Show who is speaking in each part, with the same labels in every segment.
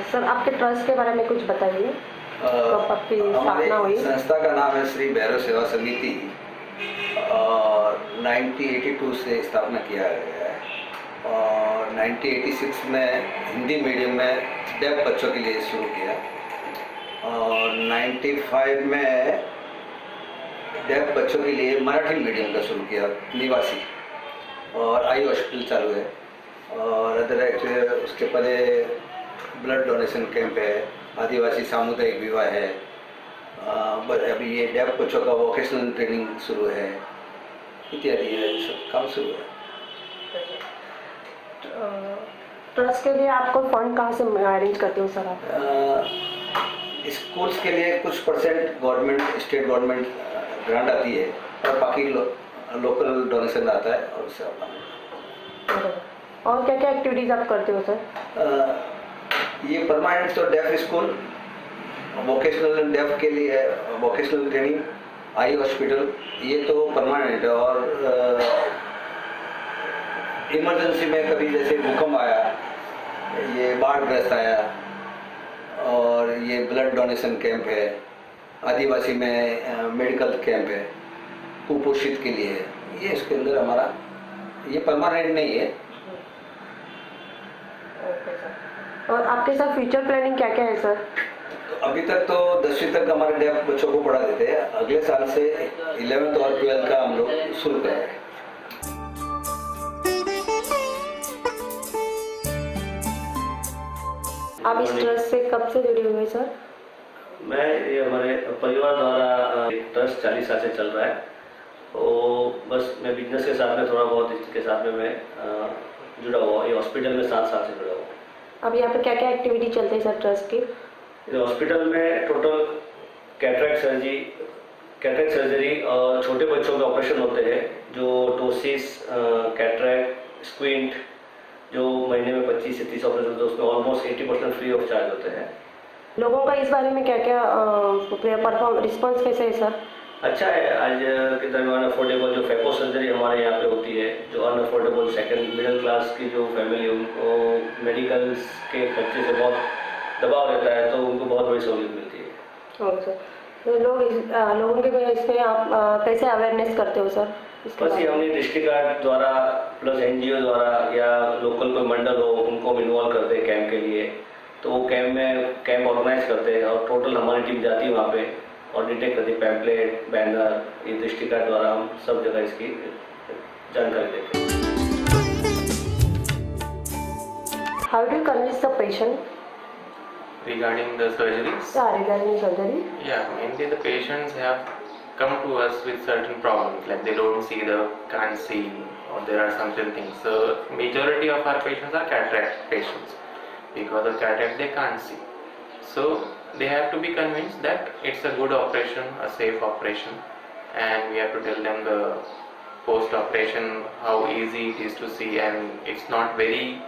Speaker 1: Sir आपके trust के बारे में कुछ बताइए। कब आपकी स्थापना हुई?
Speaker 2: संस्था का नाम है श्री भैरव सेवा समिति और 1982 से स्थापना किया गया है और 1986 में हिंदी मीडियम में डेफ बच्चों के लिए शुरू किया और 95 में डेफ बच्चों के लिए मराठी मीडियम का शुरू किया निवासी और आई हॉस्पिटल चालू है और अदर उसके पहले ब्लड डोनेशन कैंप है, आदिवासी सामुदायिक विवाह है, अभी ये डेफ बच्चों का वोकेशनल ट्रेनिंग शुरू है इत्यादि है, सब काम शुरू है।
Speaker 1: ट्रस्ट के लिए आपको फंड कहाँ से अरेंज करते हो सर आप?
Speaker 2: स्कूल्स के लिए कुछ percent government state government grant आती है और बाकी लोकल डोनेशन आता है और उससे
Speaker 1: और क्या क्या एक्टिविटीज़ आप करते हो सर?
Speaker 2: ये परमानेंट तो डेफ स्कूल, वोकेशनल डेफ के लिए वोकेशनल ट्रेनिंग, आई हॉस्पिटल, ये तो परमानेंट है और इमरजेंसी में कभी जैसे भूकंप आया, ये बाढ़ग्रस्त आया और ये ब्लड डोनेशन कैंप है, आदिवासी में मेडिकल कैंप है, कुपोषित के लिए है, ये इसके अंदर हमारा ये परमानेंट नहीं है।
Speaker 1: और आपके साथ फ्यूचर प्लानिंग क्या क्या है सर?
Speaker 2: अभी तक तो 10वीं तक हमारे डेफ बच्चों को पढ़ा देते हैं, अगले साल से 11th और 12th का हम लोग शुरू करेंगे।
Speaker 1: आप इस ट्रस्ट से कब से जुड़े हुए सर?
Speaker 3: मैं ये हमारे परिवार द्वारा ट्रस्ट 40 साल से चल रहा है और बस मैं बिजनेस के साथ में थोड़ा बहुत इसके साथ में मैं जुड़ा हुआ, ये हॉस्पिटल में 7 साल से जुड़ा हुआ।
Speaker 1: अब यहाँ पे क्या क्या एक्टिविटी चलते हैं सर ट्रस्ट की?
Speaker 3: हॉस्पिटल में टोटल कैटरेक्ट सर्जरी और छोटे बच्चों के ऑपरेशन होते हैं, जो टोसिस, कैटरेक्ट, स्क्विंट, जो महीने में 25 से 30 ऑपरेशन होते हैं, उसमें ऑलमोस्ट 80% फ्री ऑफ चार्ज होते हैं।
Speaker 1: लोगों का इस बारे में क्या क्या रिस्पॉन्स कैसे है सर?
Speaker 3: अच्छा है। आज के दरमियान अफोर्डेबल जो फैको सर्जरी हमारे यहाँ पे होती है, जो अनअफोर्डेबल सेकंड मिडिल क्लास की जो फैमिली उनको मेडिकल्स के खर्चे से बहुत दबाव रहता है, तो उनको बहुत बड़ी सहूलियत मिलती है।
Speaker 1: ओके सर, तो लोगों के इसमें आप कैसे अवेयरनेस करते हो सर?
Speaker 3: बस ये हमने डिस्ट्रिक्ट गार्ड द्वारा प्लस NGO द्वारा या लोकल कोई मंडल हो उनको हम इन्वॉल्व करते हैं कैंप के लिए, तो वो कैंप ऑर्गेनाइज करते हैं और टोटल हमारी टीम जाती है वहाँ पे और डिटेक्ट करती है, पैम्पलेट, बैनर, ये डिस्ट्रिक्ट गार्ड द्वारा हम सब जगह इसकी जानकारी देते हैं।
Speaker 1: How do you convince the patient?
Speaker 4: Regarding the surgeries?
Speaker 1: Regarding surgery?
Speaker 4: Yeah, mainly the patients have come to us with certain problems, like they don't see, can't see, or there are some things. So majority of our patients are cataract patients. Because of cataract they can't see. So they have to be convinced that it's a good operation, a safe operation, and we have to tell them the post-operation how easy it is to see, and it's not very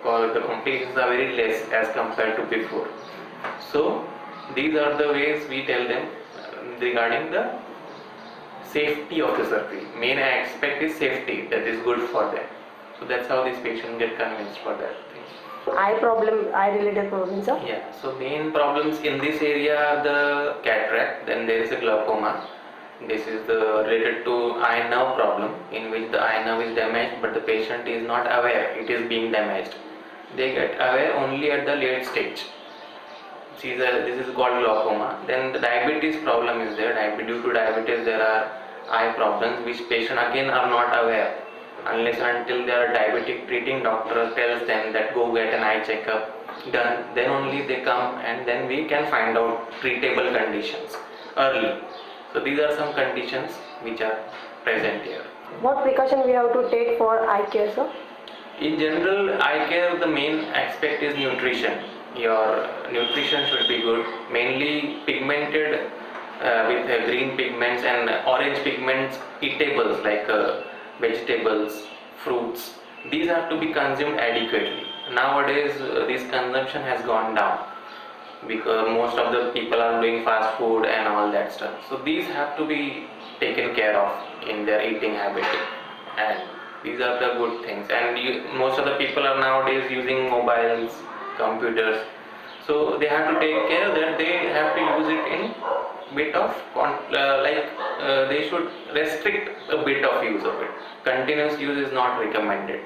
Speaker 4: the complications are very less as compared to before. So these are the ways we tell them regarding the safety of the surgery. Main aspect is safety, that is good for them. So that's how these patients get convinced for that thing.
Speaker 1: Eye related problems, sir?
Speaker 4: Yeah, so main problems in this area are the cataract, then there is a glaucoma. This is related to eye nerve problem, in which the eye nerve is damaged but the patient is not aware it is being damaged. They get aware only at the late stage. This is called glaucoma. Then the diabetes problem is there. Due to diabetes there are eye problems which patient again are not aware unless until their diabetic treating doctor tells them that go get an eye checkup done, then only they come and then we can find out treatable conditions early. So these are some conditions which are present here.
Speaker 1: What precaution we have to take for eye care, sir?
Speaker 4: In general, eye care, the main aspect is nutrition. Your nutrition should be good. Mainly pigmented with green pigments and orange pigments eatables like vegetables, fruits. These have to be consumed adequately. Nowadays, this consumption has gone down because most of the people are doing fast food and all that stuff. So these have to be taken care of in their eating habit, and these are the good things. And most of the people are nowadays using mobiles, computers, so they have to take care that they have to use it in bit of they should restrict a bit of use of it. Continuous use is not recommended.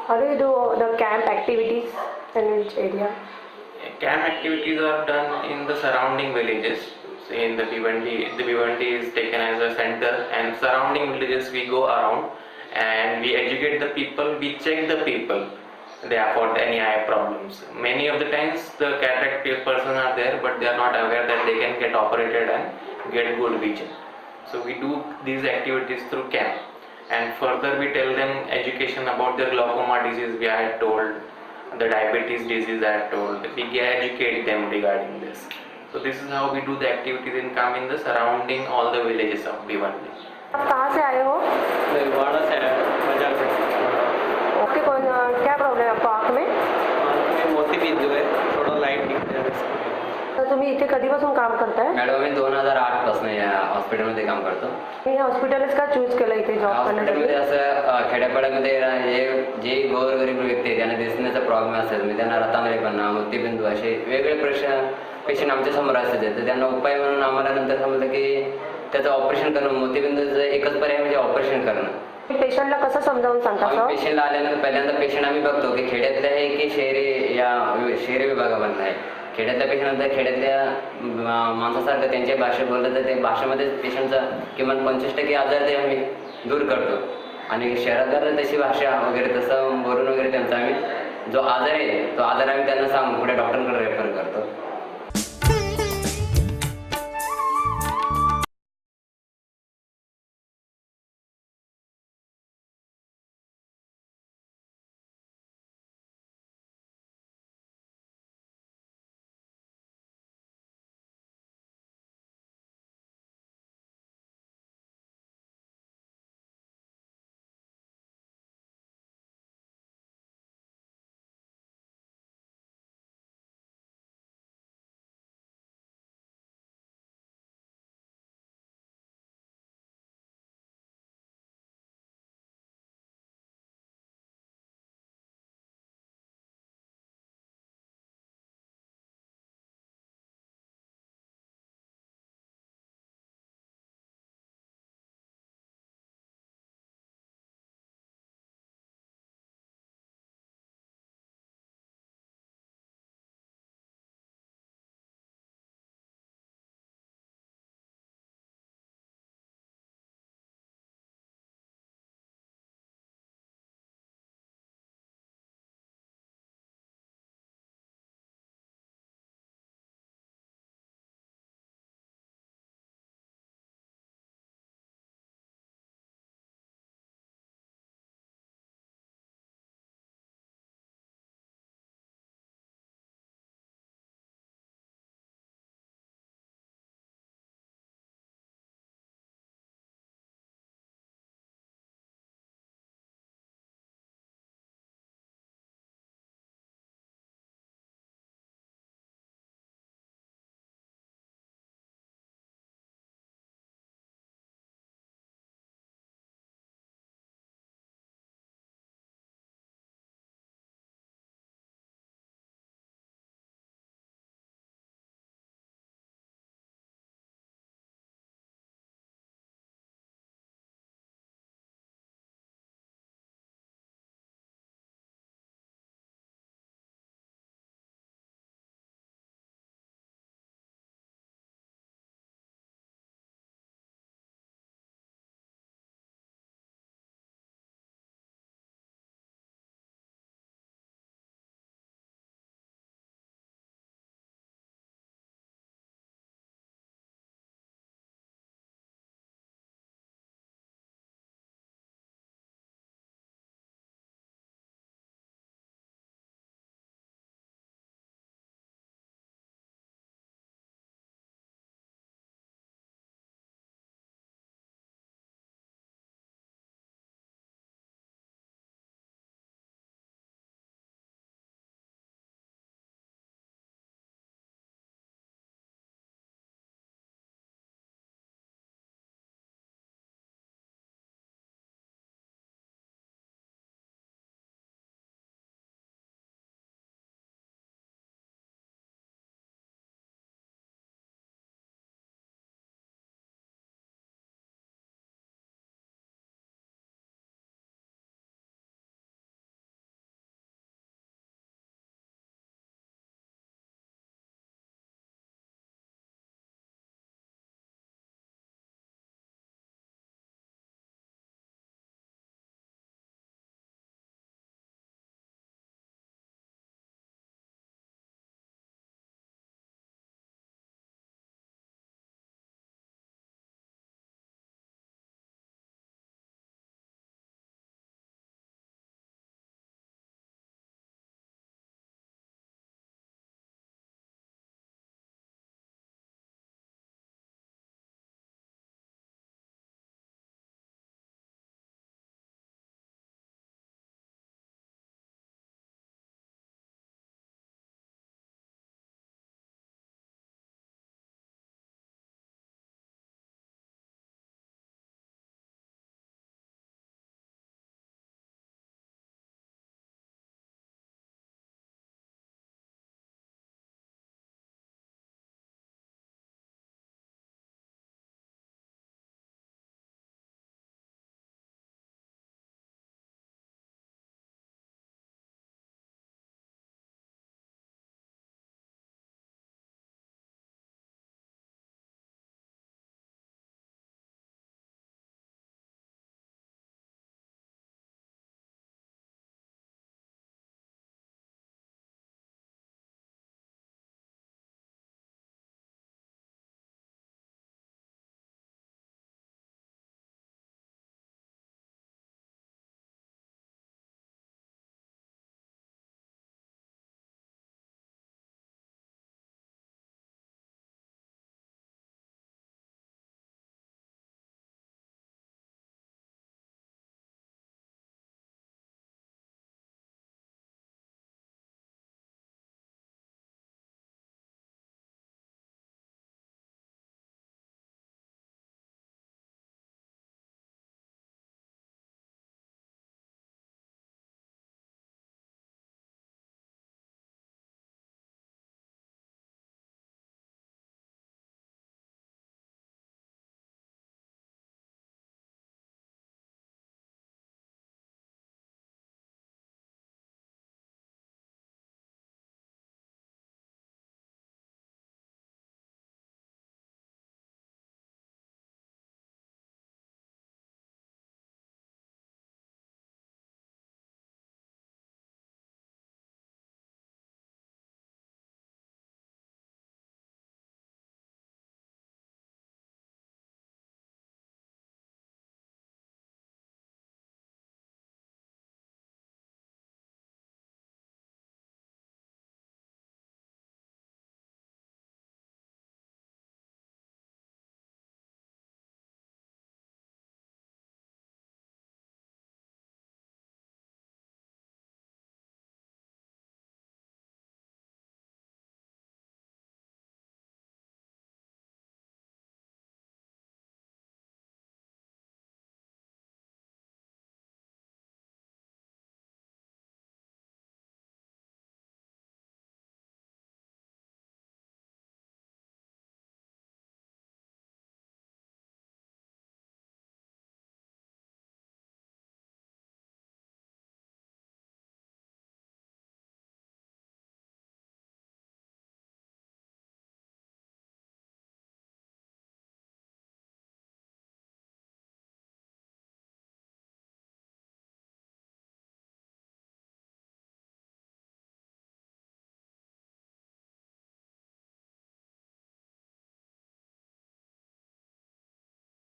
Speaker 1: How do you do the camp activities in which area?
Speaker 4: Camp activities are done in the surrounding villages. So in the Bhiwandi is taken as a center, and surrounding villages we go around and we educate the people, we check the people they have got any eye problems. Many of the times the cataract person are there, but they are not aware that they can get operated and get good vision. So we do these activities through camp, and further we tell them education about their glaucoma disease we had told, the diabetes disease I had told. We educate them regarding this. So this is how we do the activities in camp in the surrounding all the villages of Bhiwandi.
Speaker 1: आप कहाँ से आए हो?
Speaker 5: मैं वाड़ा से आया हूँ, बाजार से।
Speaker 1: ओके, क्या प्रॉब्लेम है आपको आँख में?
Speaker 5: आँख में मोतीबिंदू है, थोड़ा लाईट दिखतं आहे.
Speaker 1: तर तुम्ही इथे कधीपासून काम करताय?
Speaker 6: मॅडम मी 2008 पासून या हॉस्पिटलमध्ये काम करतो.
Speaker 1: मी हॉस्पिटलच का चूज केलं इथे जॉब
Speaker 6: हॉस्पिटलमध्ये
Speaker 1: करण्यासाठी?
Speaker 6: असं खेड्यापाड्यामध्ये जे गोरगरीब व्यक्ती आहेत त्यांना दिसण्याचा प्रॉब्लेम असेल, म्हणजे त्यांना रतांगळेपणा, मोतीबिंदू असे वेगवेगळे पेशंट आमच्या समोर असतात. तर त्यांना उपाय म्हणून आम्हाला नंतर समजलं की त्याचं ऑपरेशन करणं, मोतीबिंदूचं एकच पर्याय म्हणजे ऑपरेशन करणं.
Speaker 1: पेशंटला कसं समजावून सांगता सर?
Speaker 6: पेशंटला आल्यानंतर पहिल्यांदा पेशंट आम्ही बघतो की खेड्यातले आहे की शहरी विभागामधला आहे. खेड्यातल्या पेशंट खेड्यातल्या माणसासारखं त्यांच्या भाषेत बोललं तर ते भाषेमध्ये पेशंटचा किमान 25% आजार ते आम्ही दूर करतो. आणि शहरात तशी भाषा वगैरे तसं बोलून वगैरे त्यांचा आम्ही जो आजार आहे तो आजार आम्ही त्यांना सांगून पुढे डॉक्टरकडे रेफर करतो.